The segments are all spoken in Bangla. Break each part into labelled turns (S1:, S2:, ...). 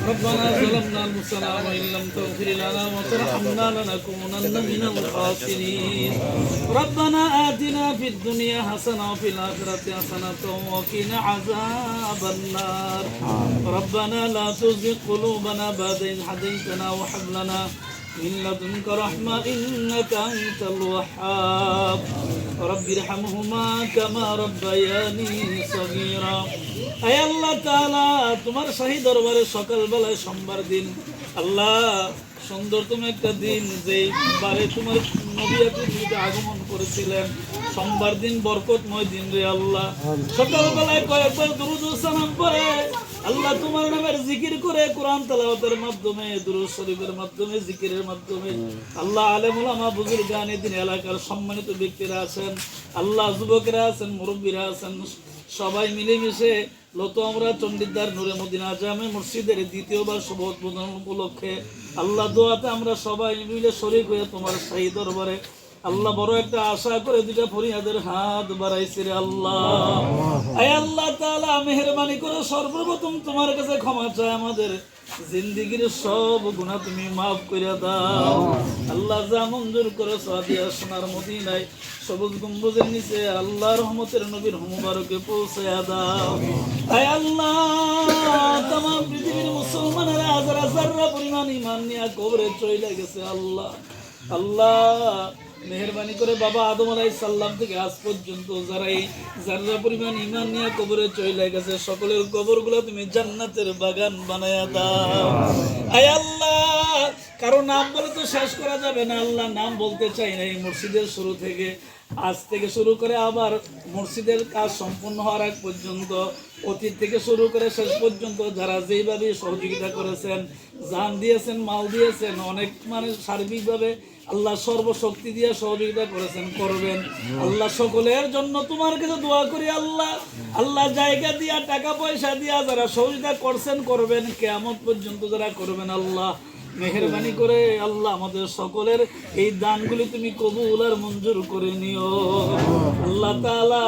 S1: ربنا ظلمنا أنفسنا وإن لم تغفر لنا وترحمنا لنكونن من الخاسرين ربنا آتنا في الدنيا حسنة وفي الآخرة حسنة وقنا عذاب النار ربنا لا تزغ قلوبنا بعد إذ هديتنا وهب لنا من لدنك رحمة إنك أنت الوهاب رب ارحمهما كما ربياني صغيرا أي الله تعالى তোমার শাহী দরবারে সকালবেলায় সোমবার দিন আল্লাহ সুন্দরতম একটা দিন যেই বারে তোমার নবী পৃথিবীতে আগমন করেছিলেন সোমবার দিন বরকতময় দিন রে আল্লাহ সকালবেলায় কয়েকবার দুরূদ ও সালাম পড়ে আল্লাহ তোমার নামের জিকির করে কোরআন তেলাওয়াতের মাধ্যমে দুরূদ শরীফের মাধ্যমে জিকিরের মাধ্যমে আল্লাহ আলেম উলামা বুজুর্গান দিন এলাকার সম্মানিত ব্যক্তিরা আছেন আল্লাহ যুবকেরা আছেন মুরব্বীরা আছেন সবাই মিলেমিশে লতমরা চণ্ডীদার নূরে মদিনা জামে মসজিদের দ্বিতীয়বার শুভ উদ্বোধন উপলক্ষে আল্লাহ দোয়াতে আমরা সবাই মিলে শরীক হয়ে তোমার শাহী দরবারে আল্লাহ বড় একটা আশা করে দুটা ফরিয়াদের হাত বাড়াইছে রে আল্লাহ আয় আল্লাহ তাআলা মেহেরবানি করে সর্বপ্রথম তোমার কাছে ক্ষমা চাই আমাদের জিন্দেগীর সব গুনাহ তুমি maaf করে দাও আল্লাহ যা মঞ্জুর করে সাদিয়া সোনার মদিনায় সবুজ গম্বুজের নিচে আল্লাহর রহমতের নবীর মুবারকে পৌঁছায়া দাও আয় আল্লাহ तमाम পৃথিবীর মুসলমানেরা হাজার হাজার পরিমাণ ঈমান নিয়ে কবরে চলে গেছে আল্লাহ আল্লাহ মেহেরবানি করে বাবা আদম আলাইহিস সালাম থেকে আজ পর্যন্ত যারা এই যারা পরিমাণ ঈমান নিয়ে কবরে চলে গেছে সকলের কবরগুলো তুমি জান্নাতের বাগান বানায়া দাও আয় আল্লাহ কারো নাম বলে তো শেষ করা যাবে না আল্লাহ নাম বলতে চাই না এই মসজিদের শুরু থেকে আজ থেকে শুরু করে আবার মসজিদের কাজ সম্পূর্ণ হওয়ার আগ পর্যন্ত অতীত থেকে শুরু করে শেষ পর্যন্ত যারা যেইভাবে সহযোগিতা করেছেন জান দিয়েছেন মাল দিয়েছেন অনেক মানে সার্বিকভাবে আল্লাহ সর্বশক্তি দিয়ে সহযোগিতা করেছেন করবেন আল্লাহ সকলের জন্য তোমার কাছে দোয়া করি আল্লাহ আল্লাহ জায়গা দিয়া টাকা পয়সা দিয়া যারা সহযোগিতা করছেন করবেন কিয়ামত পর্যন্ত যারা করবেন আল্লাহ মেহেরবানি করে আল্লাহ আমাদের সকলের এই দানগুলি তুমি কবুল আর মঞ্জুর করে নিও আল্লাহ তাআলা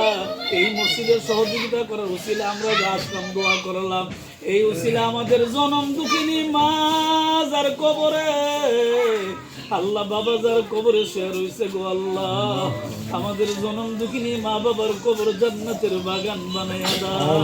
S1: এই মসজিদের সহযোগিতা করার উসিলা আমরা যা আসলাম দোয়া করলাম এই উসিলা আমাদের জনম দুঃখিনী মা যার কবরে আল্লাহ বাবা যার কবরে শুয়ে রয়েছে গো আল্লাহ আমাদের জনম দুঃখিনী মা বাবার কবর জান্নাতের বাগান বানায়া দাও।